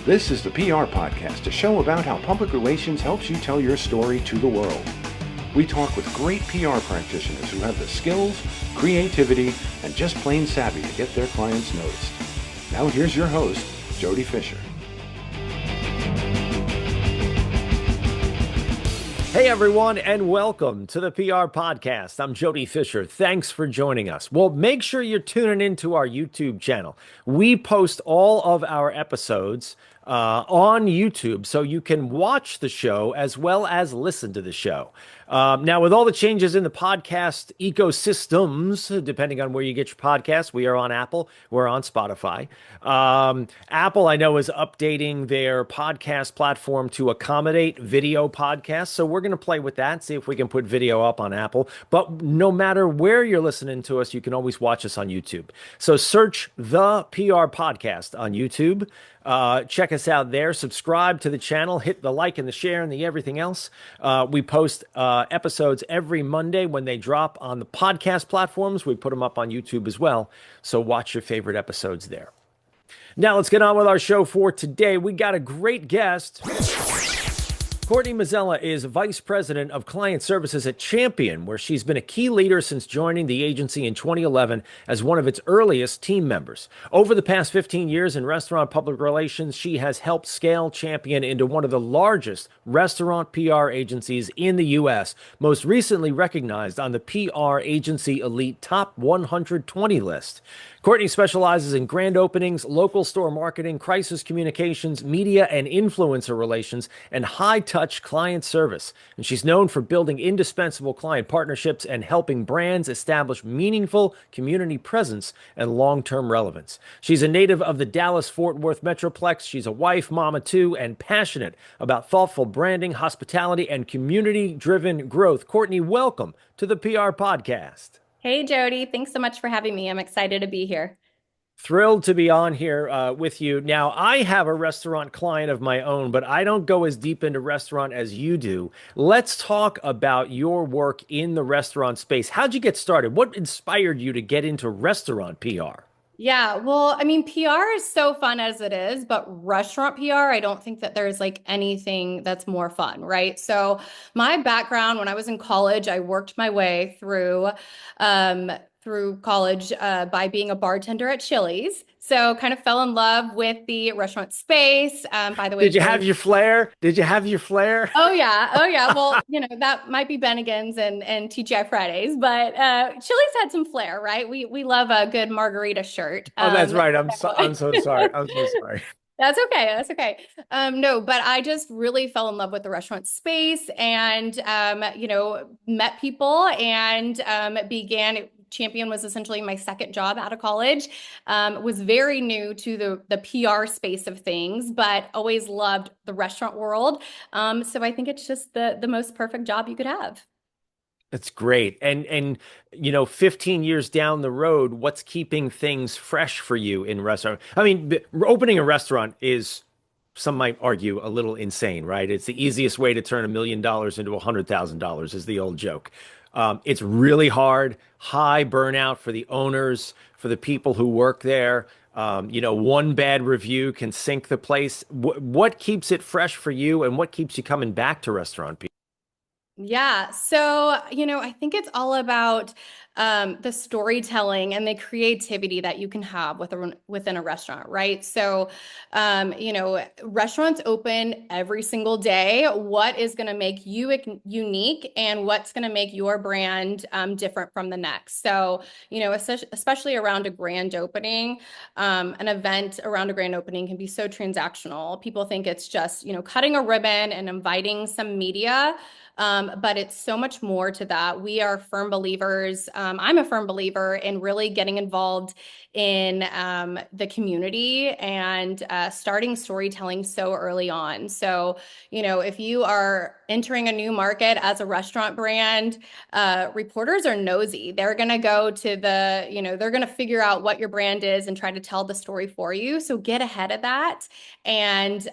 This is the PR Podcast, a show about how public relations helps you tell your story to the world. We talk with great PR practitioners who have the skills, creativity, and just plain savvy to get their clients noticed. Now here's your host, Jody Fisher. Hey everyone, and welcome to the PR Podcast. I'm Jody Fisher. Thanks for joining us. Well, make sure you're tuning into our YouTube channel. We post all of our episodes on YouTube, so you can watch the show as well as listen to the show. Now, with all the changes in the podcast ecosystems, depending on where you get your podcasts, we are on Apple, we're on Spotify. Apple, I know, is updating their podcast platform to accommodate video podcasts, so we're going to play with that, see if we can put video up on Apple. But no matter where you're listening to us, you can always watch us on YouTube. So search the PR Podcast on YouTube. Check us out there, subscribe to the channel, hit the like and the share and the everything else. We post episodes every Monday when they drop on the podcast platforms. We put them up on YouTube as well. So watch your favorite episodes there. Now let's get on with our show for today. We got a great guest. Courtney Mazzella is Vice President of Client Services at Champion, where she's been a key leader since joining the agency in 2011 as one of its earliest team members. Over the past 15 years in restaurant public relations, she has helped scale Champion into one of the largest restaurant PR agencies in the U.S., most recently recognized on the PR Agency Elite Top 120 list. Courtney specializes in grand openings, local store marketing, crisis communications, media and influencer relations, and high-touch client service. And she's known for building indispensable client partnerships and helping brands establish meaningful community presence and long-term relevance. She's a native of the Dallas-Fort Worth Metroplex. She's a wife, mama too, and passionate about thoughtful branding, hospitality, and community-driven growth. Courtney, welcome to the PR Podcast. Hey, Jody. Thanks so much for having me. I'm excited to be here. Thrilled to be on here with you. Now, I have a restaurant client of my own, but I don't go as deep into restaurant as you do. Let's talk about your work in the restaurant space. How'd you get started? What inspired you to get into restaurant PR? Yeah, well, I mean, PR is so fun as it is, but restaurant PR, I don't think that there's like anything that's more fun, right? So my background, when I was in college, I worked my way through college by being a bartender at Chili's. So kind of fell in love with the restaurant space. By the way, did you have your flair? Did you have your flair? Oh yeah. Well, that might be Bennigan's and TGI Fridays, but Chili's had some flair, right? We love a good margarita shirt. Oh, that's right. I'm so sorry. I'm so sorry. That's okay. That's okay. No, but I just really fell in love with the restaurant space and, met people and began. Champion was essentially my second job out of college. Was very new to the PR space of things, but always loved the restaurant world. So I think it's just the most perfect job you could have. That's great. And 15 years down the road, what's keeping things fresh for you in restaurant? I mean, opening a restaurant is, some might argue, a little insane, right? It's the easiest way to turn $1 million into $100,000 is the old joke. It's really hard, high burnout for the owners, for the people who work there. One bad review can sink the place. What keeps it fresh for you, and what keeps you coming back to restaurant people? Yeah. So, I think it's all about the storytelling and the creativity that you can have within a restaurant, right? So, restaurants open every single day. What is going to make you unique and what's going to make your brand different from the next? So, especially around a grand opening, an event around a grand opening can be so transactional. People think it's just, cutting a ribbon and inviting some media. But it's so much more to that. We are firm believers. I'm a firm believer in really getting involved in the community and starting storytelling so early on. So, if you are entering a new market as a restaurant brand, reporters are nosy. They're going to go to they're going to figure out what your brand is and try to tell the story for you. So get ahead of that and,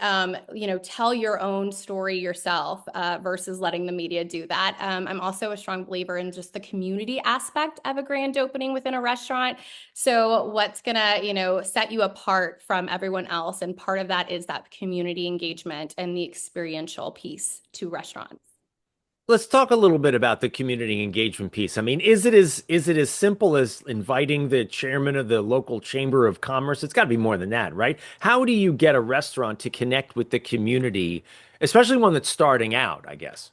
tell your own story yourself versus letting the media do that. I'm also a strong believer in just the community aspect aspect of a grand opening within a restaurant. So what's gonna, set you apart from everyone else? And part of that is that community engagement and the experiential piece to restaurants. Let's talk a little bit about the community engagement piece. I mean, is it as simple as inviting the chairman of the local chamber of commerce? It's got to be more than that, right? How do you get a restaurant to connect with the community, especially one that's starting out, I guess?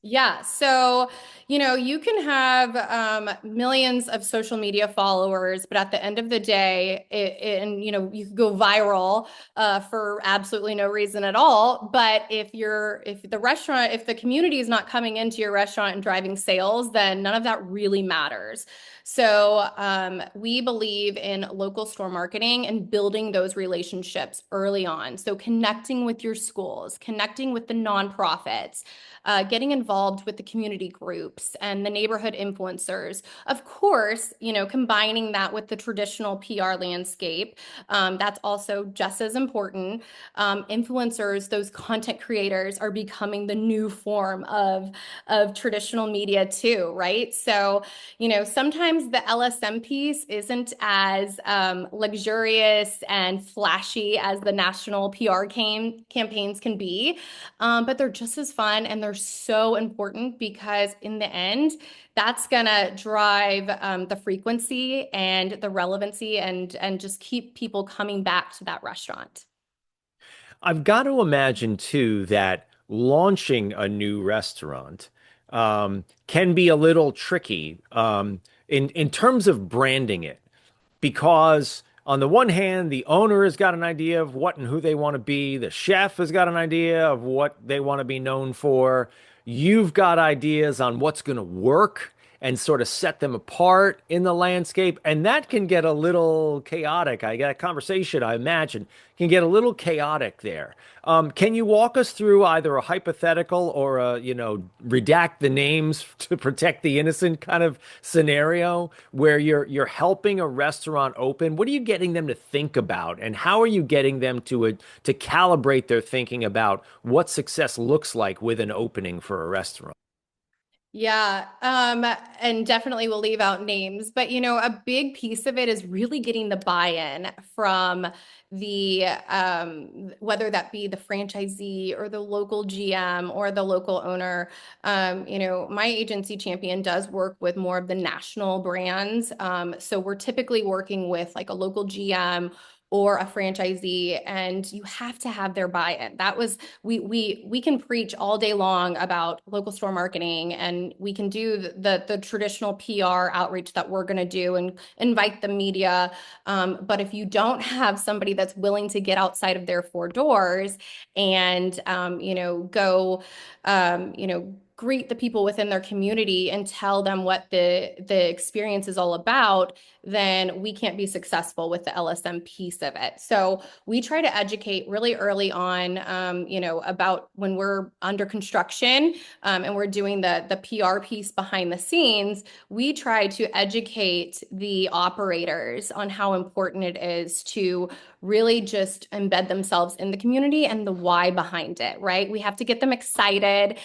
Yeah, so you can have millions of social media followers, but at the end of the day, and you could go viral for absolutely no reason at all. But if the community is not coming into your restaurant and driving sales, then none of that really matters. So we believe in local store marketing and building those relationships early on. So connecting with your schools, connecting with the nonprofits, getting involved with the community groups and the neighborhood influencers. Of course, combining that with the traditional PR landscape, that's also just as important. Influencers, those content creators are becoming the new form of traditional media too, right? So, sometimes the LSM piece isn't as luxurious and flashy as the national PR campaigns can be, but they're just as fun and they're so important because in the end, that's gonna drive the frequency and the relevancy and just keep people coming back to that restaurant. I've got to imagine too that launching a new restaurant can be a little tricky in terms of branding it, because on the one hand, the owner has got an idea of what and who they want to be. The chef has got an idea of what they want to be known for. You've got ideas on what's going to work and sort of set them apart in the landscape. And that can get a little chaotic. I got a conversation, I imagine, can get a little chaotic there. Can you walk us through either a hypothetical or a, redact the names to protect the innocent kind of scenario where you're helping a restaurant open? What are you getting them to think about, and how are you getting them to calibrate their thinking about what success looks like with an opening for a restaurant? Yeah, and definitely we'll leave out names, but a big piece of it is really getting the buy-in from the whether that be the franchisee or the local GM or the local owner. My agency Champion does work with more of the national brands. So we're typically working with like a local GM or a franchisee, and you have to have their buy-in. That was we can preach all day long about local store marketing, and we can do the traditional PR outreach that we're going to do and invite the media. But if you don't have somebody that's willing to get outside of their four doors and go greet the people within their community and tell them what the experience is all about, then we can't be successful with the LSM piece of it. So we try to educate really early on, about when we're under construction, and we're doing the PR piece behind the scenes. We try to educate the operators on how important it is to really just embed themselves in the community and the why behind it, right? We have to get them excited.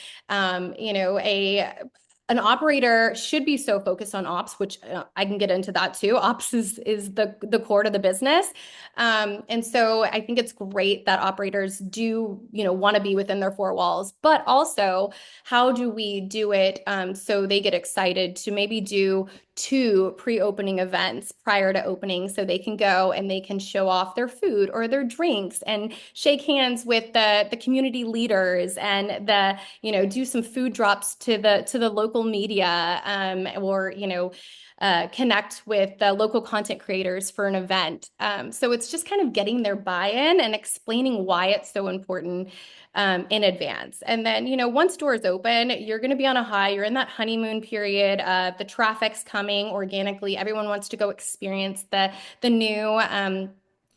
An operator should be so focused on ops, which I can get into that too. Ops is the core to the business. And so I think it's great that operators do, want to be within their four walls, but also how do we do it so they get excited to maybe do two pre-opening events prior to opening so they can go and they can show off their food or their drinks and shake hands with the community leaders and do some food drops to the local media, or connect with the local content creators for an event. So it's just kind of getting their buy-in and explaining why it's so important in advance. And then, once doors open, you're going to be on a high. You're in that honeymoon period. The traffic's coming organically. Everyone wants to go experience the new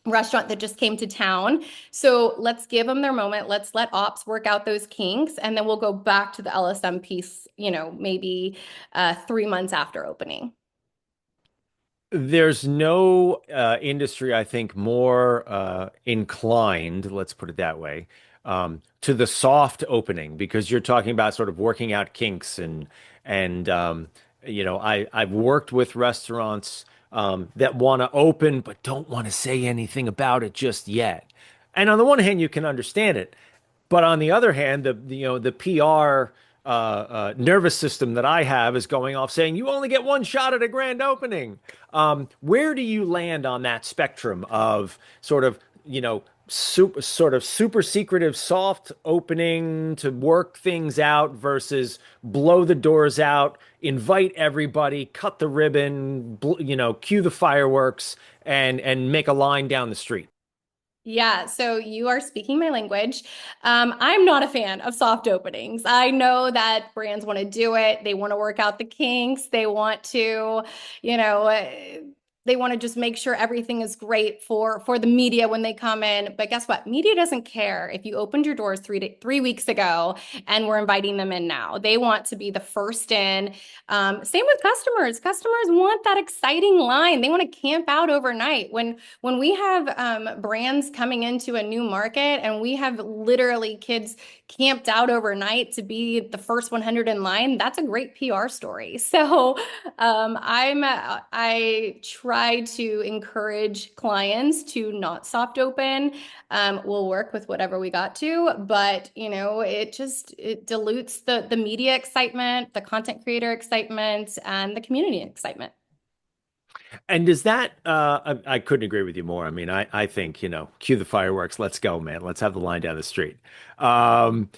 restaurant that just came to town. So let's give them their moment. Let's let ops work out those kinks, and then we'll go back to the LSM piece, maybe 3 months after opening. There's no industry, I think, more inclined, let's put it that way, to the soft opening, because you're talking about sort of working out kinks and I've worked with restaurants that want to open but don't want to say anything about it just yet. And on the one hand, you can understand it, but on the other hand, the PR nervous system that I have is going off saying you only get one shot at a grand opening. Where do you land on that spectrum of sort of, super secretive, soft opening to work things out versus blow the doors out, invite everybody, cut the ribbon, cue the fireworks, and make a line down the street? Yeah, so you are speaking my language. I'm not a fan of soft openings. I know that brands want to do it. They want to work out the kinks. They want to, you know, uh, they want to just make sure everything is great for the media when they come in. But guess what? Media doesn't care if you opened your doors 3 weeks ago and we're inviting them in now. They want to be the first in. Same with customers. Customers want that exciting line. They want to camp out overnight. When we have brands coming into a new market and we have literally kids camped out overnight to be the first 100 in line, that's a great PR story. So I try to encourage clients to not soft open. We'll work with whatever we got to, but it dilutes the media excitement, the content creator excitement, and the community excitement. And does that, I couldn't agree with you more. I mean, I think, cue the fireworks. Let's go, man. Let's have the line down the street. Um,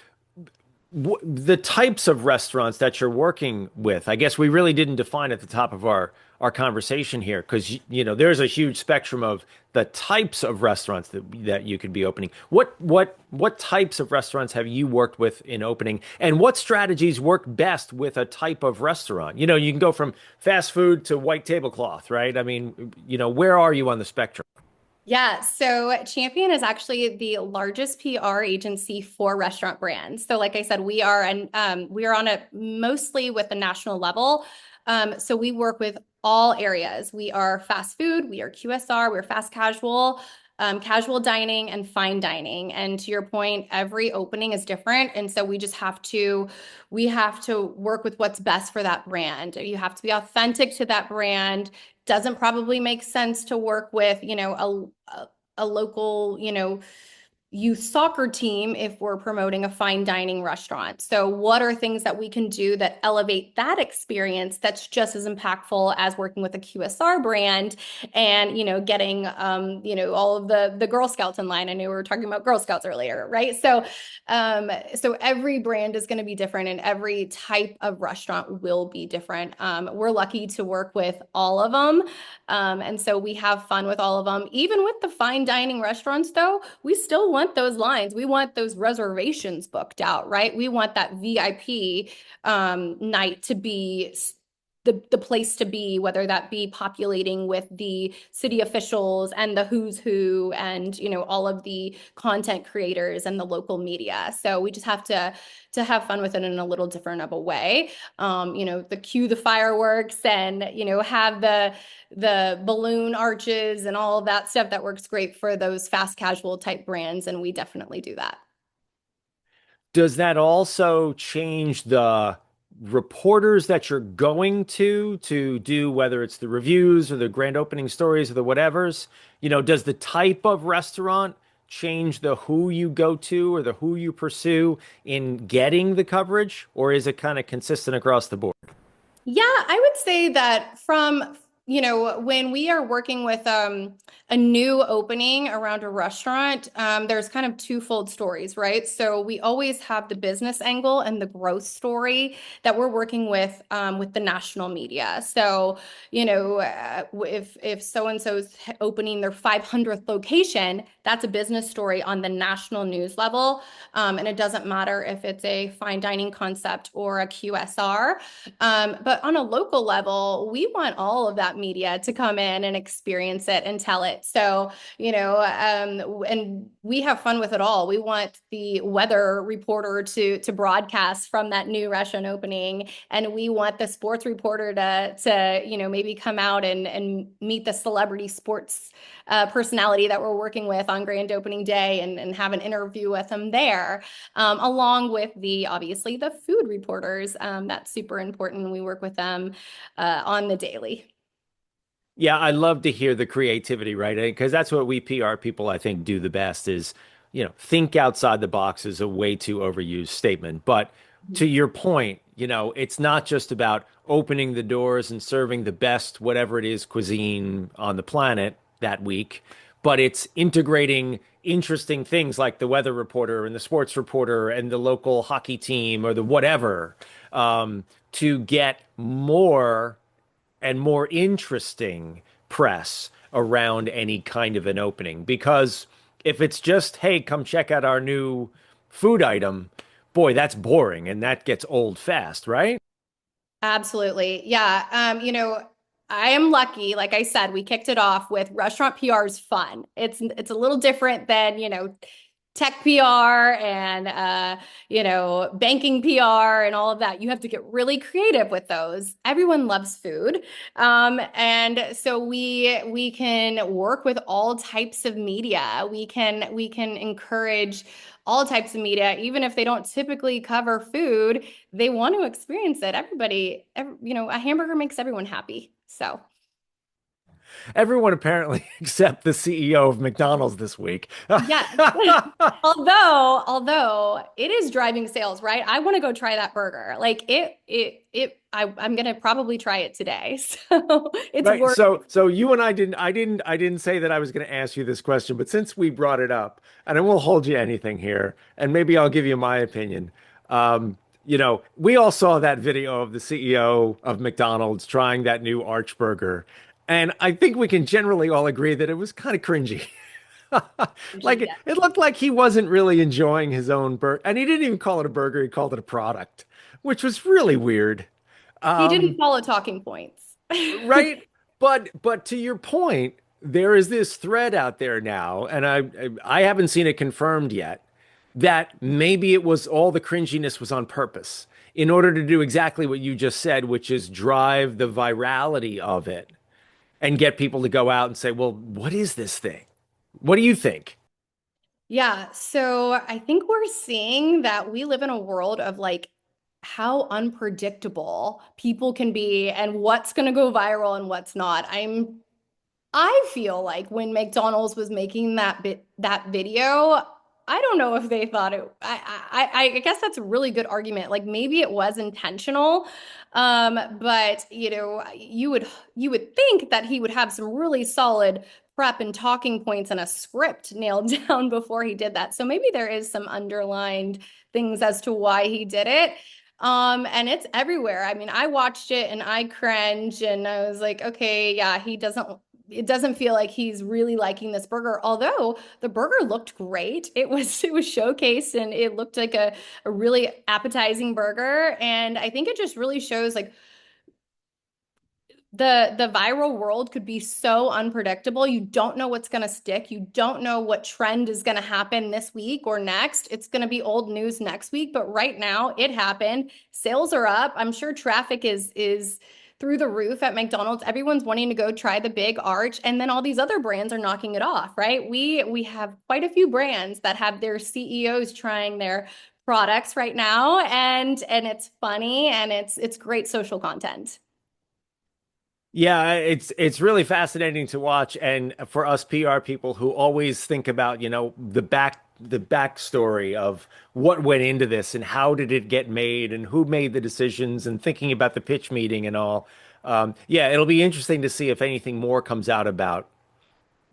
the types of restaurants that you're working with, I guess we really didn't define at the top of our conversation here because there's a huge spectrum of the types of restaurants that you could be opening. What types of restaurants have you worked with in opening, and what strategies work best with a type of restaurant? You can go from fast food to white tablecloth, right? I mean, where are you on the spectrum? Yeah, so Champion is actually the largest PR agency for restaurant brands. So, like I said, we are on a mostly with the national level. So we work with all areas. We are fast food, we are QSR, we're fast casual, casual dining, and fine dining. And to your point, every opening is different, and so we have to work with what's best for that brand. You have to be authentic to that brand. Doesn't probably make sense to work with, a local, youth soccer team if we're promoting a fine dining restaurant. So what are things that we can do that elevate that experience that's just as impactful as working with a QSR brand and, getting, all of the Girl Scouts in line. I knew we were talking about Girl Scouts earlier, right? So every brand is going to be different and every type of restaurant will be different. We're lucky to work with all of them. And so we have fun with all of them. Even with the fine dining restaurants, though, we still want those lines. We want those reservations booked out, right? We want that VIP night to be the place to be, whether that be populating with the city officials and the who's who and all of the content creators and the local media. So we just have to have fun with it in a little different of a way. The cue the fireworks and have the balloon arches and all of that stuff that works great for those fast casual type brands, and we definitely do that. Does that also change the reporters that you're going to do, whether it's the reviews or the grand opening stories or the whatevers? Does the type of restaurant change the who you go to or the who you pursue in getting the coverage, or is it kind of consistent across the board? Yeah, I would say that when we are working with a new opening around a restaurant, there's kind of twofold stories, right? So we always have the business angle and the growth story that we're working with the national media. So, if so and so's opening their 500th location, that's a business story on the national news level, and it doesn't matter if it's a fine dining concept or a QSR. But on a local level, we want all of that that media to come in and experience it and tell it. So, and we have fun with it all. We want the weather reporter to broadcast from that new restaurant opening, and we want the sports reporter to maybe come out and meet the celebrity sports personality that we're working with on grand opening day and have an interview with them there, along with obviously the food reporters. That's super important. We work with them on the daily. Yeah, I love to hear the creativity, right? Because that's what we PR people, I think, do the best is, think outside the box is a way too overused statement. But to your point, it's not just about opening the doors and serving the best, whatever it is, cuisine on the planet that week, but it's integrating interesting things like the weather reporter and the sports reporter and the local hockey team or the whatever, to get more and more interesting press around any kind of an opening. Because if it's just, hey, come check out our new food item, boy, that's boring and that gets old fast, right? Absolutely. Yeah. I am lucky. Like I said, we kicked it off with restaurant PR is fun. It's a little different than, tech PR and banking PR and all of that. You have to get really creative with those. Everyone loves food. And so we can work with all types of media. We can encourage all types of media, even if they don't typically cover food, they want to experience it. A hamburger makes everyone happy. So Everyone apparently except the CEO of McDonald's this week. yes. Although it is driving sales, right? I want to go try that burger. Like I'm gonna probably try it today. So it's Right. worth. So you and I didn't say that I was going to ask you this question, but since we brought it up, and I won't hold you anything here, and maybe I'll give you my opinion. We all saw that video of the CEO of McDonald's trying that new Arch burger, and I think we can generally all agree that it was kind of cringy. Like Yeah. it looked like he wasn't really enjoying his own burger, and he didn't even call it a burger, he called it a product, which was really weird. He didn't Um, follow talking points. right? But to your point, there is this thread out there now, and I haven't seen it confirmed yet, that maybe it was all the cringiness was on purpose in order to do exactly what you just said, which is drive the virality of it and get people to go out and say, well, what is this thing? What do you think? Yeah, so I think we're seeing that we live in a world of like how unpredictable people can be and what's going to go viral and what's not. I feel like when McDonald's was making that video, I don't know if they thought it. I guess that's a really good argument. Like maybe it was intentional, but you would think that he would have some really solid prep and talking points and a script nailed down before he did that. So maybe there is some underlined things as to why he did it. And it's everywhere. I mean, I watched it and I cringed and I was like, okay, yeah, it doesn't feel like he's really liking this burger. Although the burger looked great. It was showcased and it looked like a really appetizing burger. And I think it just really shows like the viral world could be so unpredictable. You don't know what's going to stick. You don't know what trend is going to happen this week or next. It's going to be old news next week, but right now it happened. Sales are up. I'm sure traffic is through the roof at McDonald's. Everyone's wanting to go try the big arch, and then all these other brands are knocking it off, right? We have quite a few brands that have their CEOs trying their products right now, and it's funny and it's great social content. Yeah, it's really fascinating to watch, and for us PR people who always think about, the backstory of what went into this and how did it get made and who made the decisions and thinking about the pitch meeting and all. Yeah, it'll be interesting to see if anything more comes out about,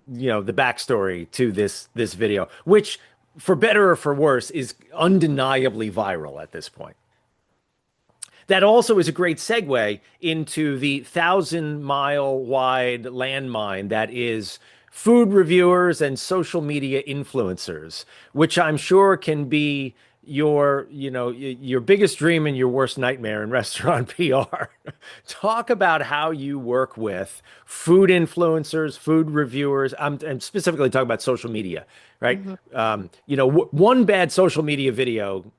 the backstory to this video, which for better or for worse is undeniably viral at this point. That also is a great segue into the 1,000-mile wide landmine that is food reviewers and social media influencers, which I'm sure can be your biggest dream and your worst nightmare in restaurant PR. Talk about how you work with food influencers, food reviewers. I'm specifically talking about social media, right? Mhm. One bad social media video,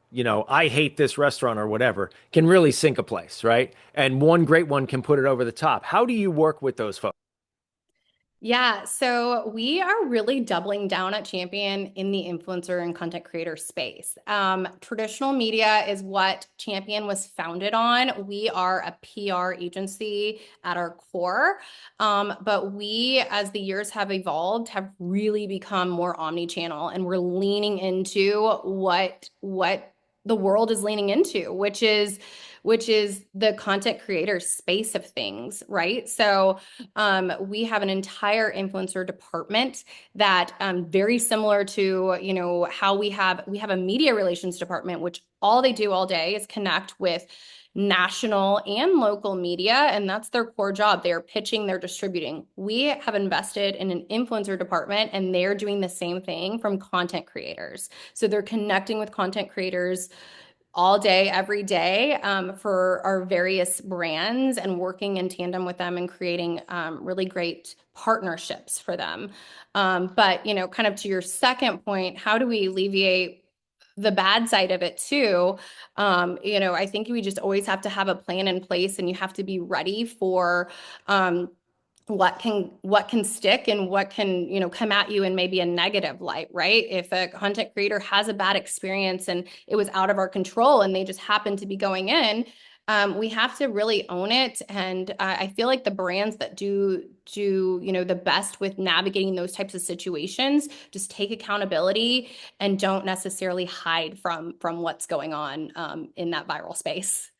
I hate this restaurant or whatever, can really sink a place, right? And one great one can put it over the top. How do you work with those folks? Yeah, so we are really doubling down at Champion in the influencer and content creator space. Traditional media is what Champion was founded on. We are a PR agency at our core, but we, as the years have evolved, have really become more omni-channel, and we're leaning into what the world is leaning into, which is the content creator space of things, right? So we have an entire influencer department that very similar to how we have a media relations department, which all they do all day is connect with national and local media, and that's their core job. They're pitching, they're distributing. We have invested in an influencer department, and they're doing the same thing from content creators. So they're connecting with content creators all day, every day, for our various brands, and working in tandem with them and creating really great partnerships for them. But, kind of to your second point, how do we alleviate the bad side of it too? I think we just always have to have a plan in place, and you have to be ready for what can stick and what can come at you in maybe a negative light, right? If a content creator has a bad experience and it was out of our control and they just happen to be going in, we have to really own it. And I feel like the brands that do the best with navigating those types of situations just take accountability and don't necessarily hide from what's going on in that viral space.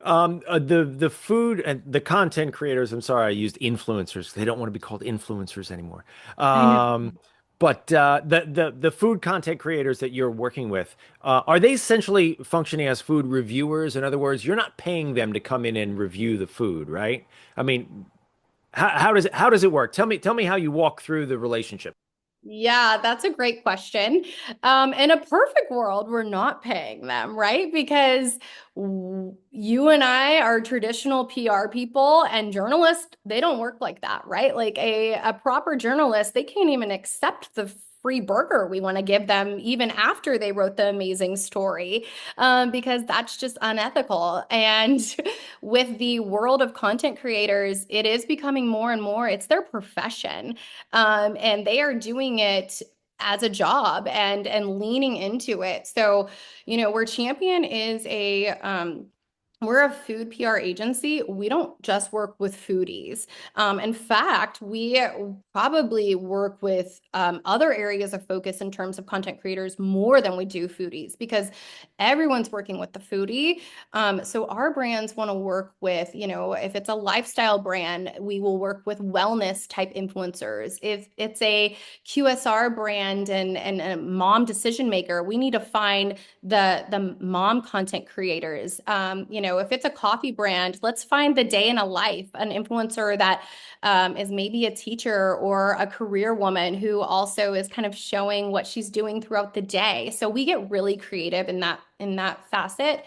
The food and the content creators, I'm sorry, I used influencers. They don't want to be called influencers anymore. I know. But the food content creators that you're working with, are they essentially functioning as food reviewers? In other words, you're not paying them to come in and review the food, right? I mean, how does it work? Tell me how you walk through the relationship. Yeah, that's a great question. In a perfect world, we're not paying them, right? Because you and I are traditional PR people, and journalists, they don't work like that, right? Like a proper journalist, they can't even accept the free burger we want to give them even after they wrote the amazing story, because that's just unethical. And with the world of content creators, it is becoming more and more, it's their profession, and they are doing it as a job and leaning into it. So, where Champion is we're a food PR agency. We don't just work with foodies. In fact, we probably work with other areas of focus in terms of content creators more than we do foodies, because everyone's working with the foodie. So our brands want to work with, if it's a lifestyle brand, we will work with wellness type influencers. If it's a QSR brand and a mom decision maker, we need to find the mom content creators. If it's a coffee brand, let's find the day in a life, an influencer that is maybe a teacher or a career woman who also is kind of showing what she's doing throughout the day. So we get really creative in that facet.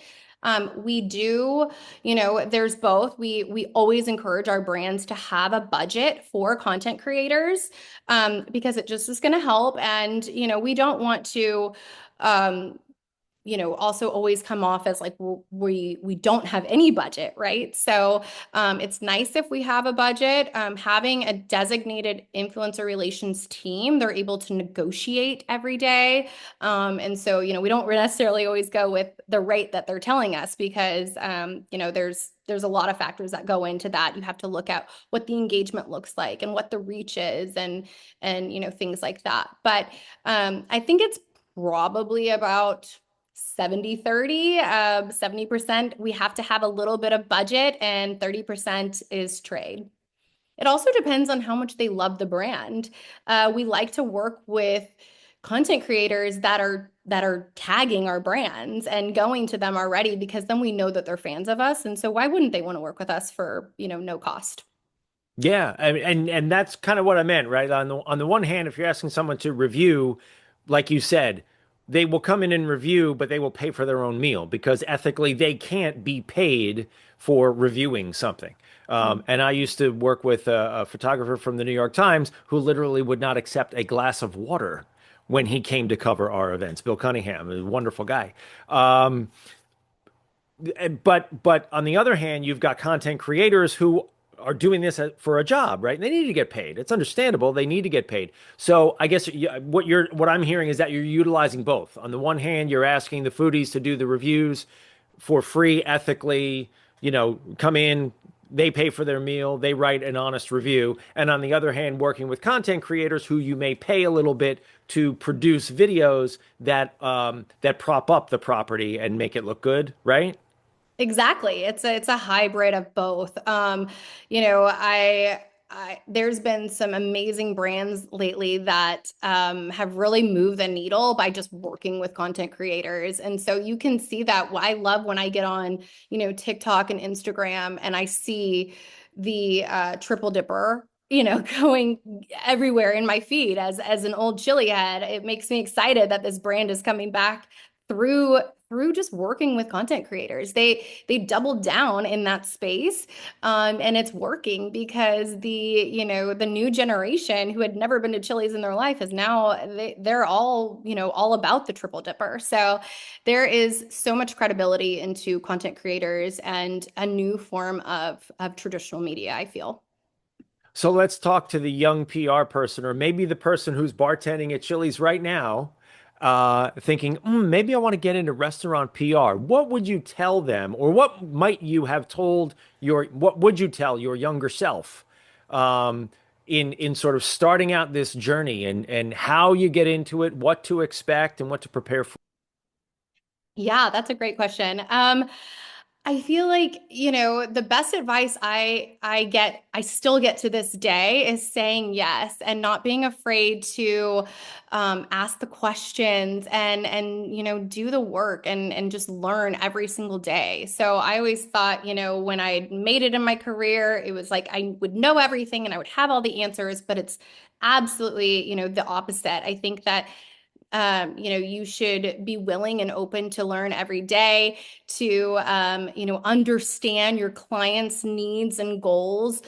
We do, there's both. We always encourage our brands to have a budget for content creators, because it just is going to help. And, we don't want to, um, also always come off as like, well, we don't have any budget, right? So it's nice if we have a budget. Having a designated influencer relations team, they're able to negotiate every day. And so, we don't necessarily always go with the rate that they're telling us, because there's a lot of factors that go into that. You have to look at what the engagement looks like and what the reach is, and things like that. But I think it's probably about 70-30. 70% we have to have a little bit of budget, and 30% is trade. It also depends on how much they love the brand. We like to work with content creators that are tagging our brands and going to them already, because then we know that they're fans of us. And so why wouldn't they want to work with us for, no cost? Yeah, and that's kind of what I meant, right? On the one hand, if you're asking someone to review, like you said, they will come in and review, but they will pay for their own meal because ethically they can't be paid for reviewing something. And I used to work with a photographer from the New York Times who literally would not accept a glass of water when he came to cover our events. Bill Cunningham, a wonderful guy. But on the other hand, you've got content creators who are doing this for a job, right? And they need to get paid. It's understandable. They need to get paid. So I guess what I'm hearing is that you're utilizing both. On the one hand, you're asking the foodies to do the reviews for free, ethically, come in, they pay for their meal, they write an honest review. And on the other hand, working with content creators who you may pay a little bit to produce videos that prop up the property and make it look good, right? Exactly. It's a hybrid of both. You know, there's been some amazing brands lately that have really moved the needle by just working with content creators. And so you can see that. I love when I get on, TikTok and Instagram and I see the triple dipper, going everywhere in my feed as an old chili head. It makes me excited that this brand is coming back through just working with content creators. They doubled down in that space, and it's working because the new generation who had never been to Chili's in their life is now they're all about the triple dipper. So there is so much credibility into content creators and a new form of traditional media, I feel. So let's talk to the young PR person, or maybe the person who's bartending at Chili's right now, thinking, maybe I want to get into restaurant PR. What would you tell them, or what might you have told what would you tell your younger self, in sort of starting out this journey and how you get into it, what to expect, and what to prepare for? Yeah, that's a great question. I feel like, the best advice I still get to this day is saying yes and not being afraid to ask the questions and do the work and just learn every single day. So I always thought, when I made it in my career, it was like I would know everything and I would have all the answers, but it's absolutely, the opposite. I think that you should be willing and open to learn every day, to, understand your clients' needs and goals.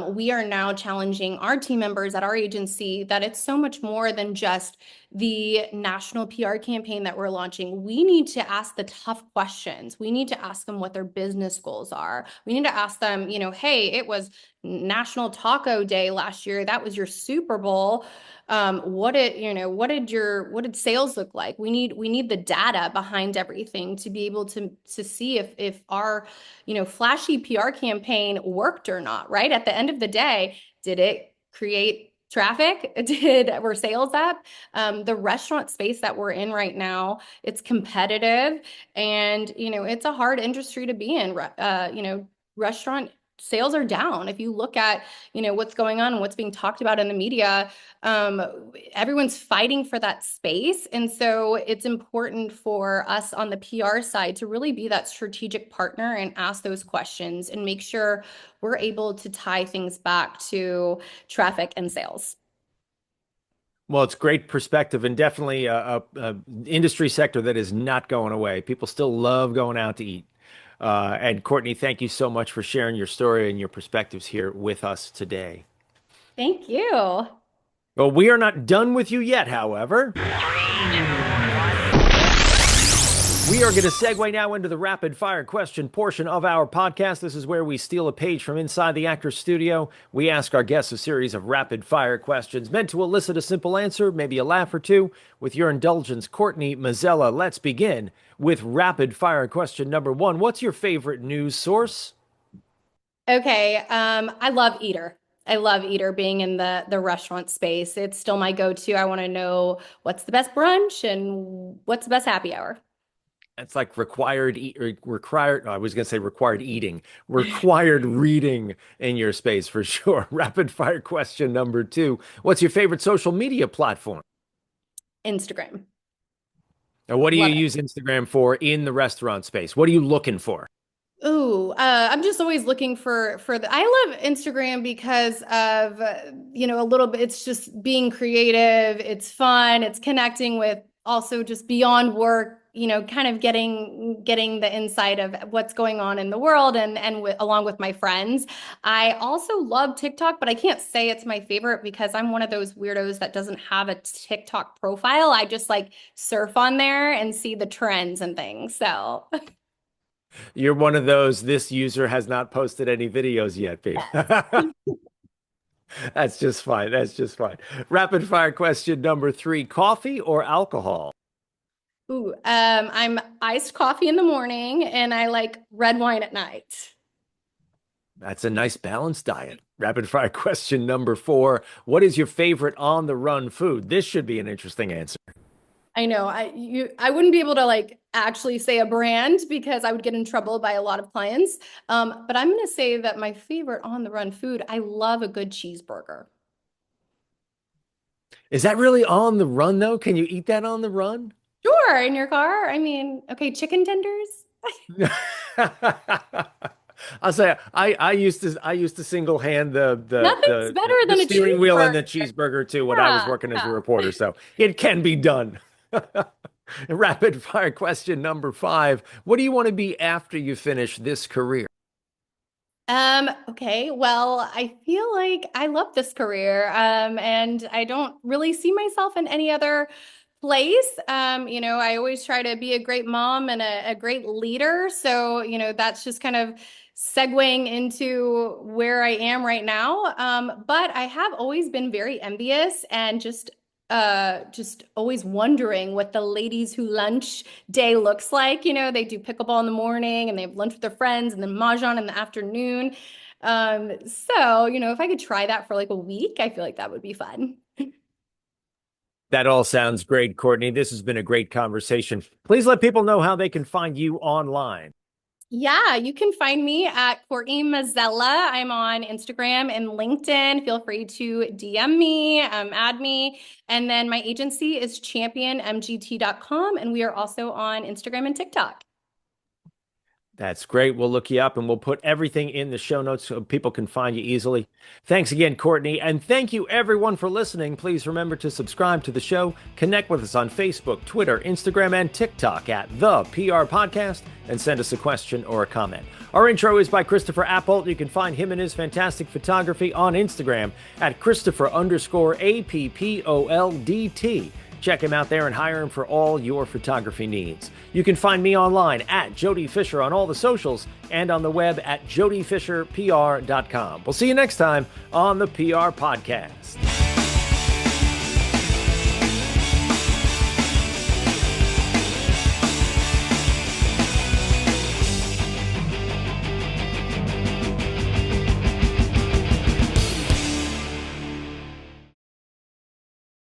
We are now challenging our team members at our agency that it's so much more than just the national PR campaign that we're launching. We need to ask the tough questions. We need to ask them what their business goals are. We need to ask them, hey, it was National Taco Day last year. That was your Super Bowl. What did sales look like? We need the data behind everything to be able to see if our, flashy PR campaign worked or not, right? At the end of the day, did it create traffic? Were sales up? The restaurant space that we're in right now, it's competitive and, it's a hard industry to be in. Restaurant sales are down. If you look at, what's going on and what's being talked about in the media, everyone's fighting for that space. And so it's important for us on the PR side to really be that strategic partner and ask those questions and make sure we're able to tie things back to traffic and sales. Well, it's great perspective and definitely a industry sector that is not going away. People still love going out to eat. And Courtney, thank you so much for sharing your story and your perspectives here with us today. Thank you. Well, we are not done with you yet, however. We are going to segue now into the rapid fire question portion of our podcast. This is where we steal a page from inside the actor's studio. We ask our guests a series of rapid fire questions meant to elicit a simple answer, maybe a laugh or two. With your indulgence, Courtney Mazzella, let's begin with rapid fire question number one. What's your favorite news source? Okay. I love Eater. I love Eater being in the restaurant space. It's still my go-to. I want to know what's the best brunch and what's the best happy hour. It's like required. I was going to say required eating, required reading in your space for sure. Rapid fire question number two. What's your favorite social media platform? Instagram. Now, what do you Love it. use Instagram for in the restaurant space? What are you looking for? Ooh, I'm just always looking for I love Instagram because of, a little bit, it's just being creative. It's fun. It's connecting with also just beyond work, kind of getting the insight of what's going on in the world and along with my friends. I also love TikTok, but I can't say it's my favorite because I'm one of those weirdos that doesn't have a TikTok profile. I just like surf on there and see the trends and things. So You're one of those, this user has not posted any videos yet, babe. That's just fine. That's just fine. Rapid fire question number 3, coffee or alcohol? ooh, I'm iced coffee in the morning and I like red wine at night. That's a nice balanced diet. Rapid fire question number 4, what is your favorite on the run food? This should be an interesting answer. I know I wouldn't be able to like actually say a brand because I would get in trouble by a lot of clients. But I'm gonna say that my favorite on the run food, I love a good cheeseburger. Is that really on the run though? Can you eat that on the run? Sure, in your car. I mean, okay, chicken tenders. I'll say I used to single hand Nothing's better the than a steering wheel and the cheeseburger. cheeseburger too when I was Yeah, working as a yeah. reporter, so it can be done. Rapid fire question number 5. What do you want to be after you finish this career? Okay, well, I feel like I love this career, and I don't really see myself in any other place. I always try to be a great mom and a great leader. So, that's just kind of segueing into where I am right now. But I have always been very envious and just always wondering what the ladies who lunch day looks like. They do pickleball in the morning and they have lunch with their friends and then mahjong in the afternoon. So, if I could try that for like a week, I feel like that would be fun. That all sounds great, Courtney. This has been a great conversation. Please let people know how they can find you online. Yeah, you can find me at Courtney Mazzella. I'm on Instagram and LinkedIn. Feel free to DM me, add me. And then my agency is championmgt.com. And we are also on Instagram and TikTok. That's great. We'll look you up and we'll put everything in the show notes so people can find you easily. Thanks again, Courtney. And thank you, everyone, for listening. Please remember to subscribe to the show. Connect with us on Facebook, Twitter, Instagram, and TikTok at The PR Podcast and send us a question or a comment. Our intro is by Christopher Appold. You can find him and his fantastic photography on Instagram at Christopher_APPOLDT. Check him out there and hire him for all your photography needs. You can find me online at Jody Fisher on all the socials and on the web at jodyfisherpr.com. We'll see you next time on the PR Podcast.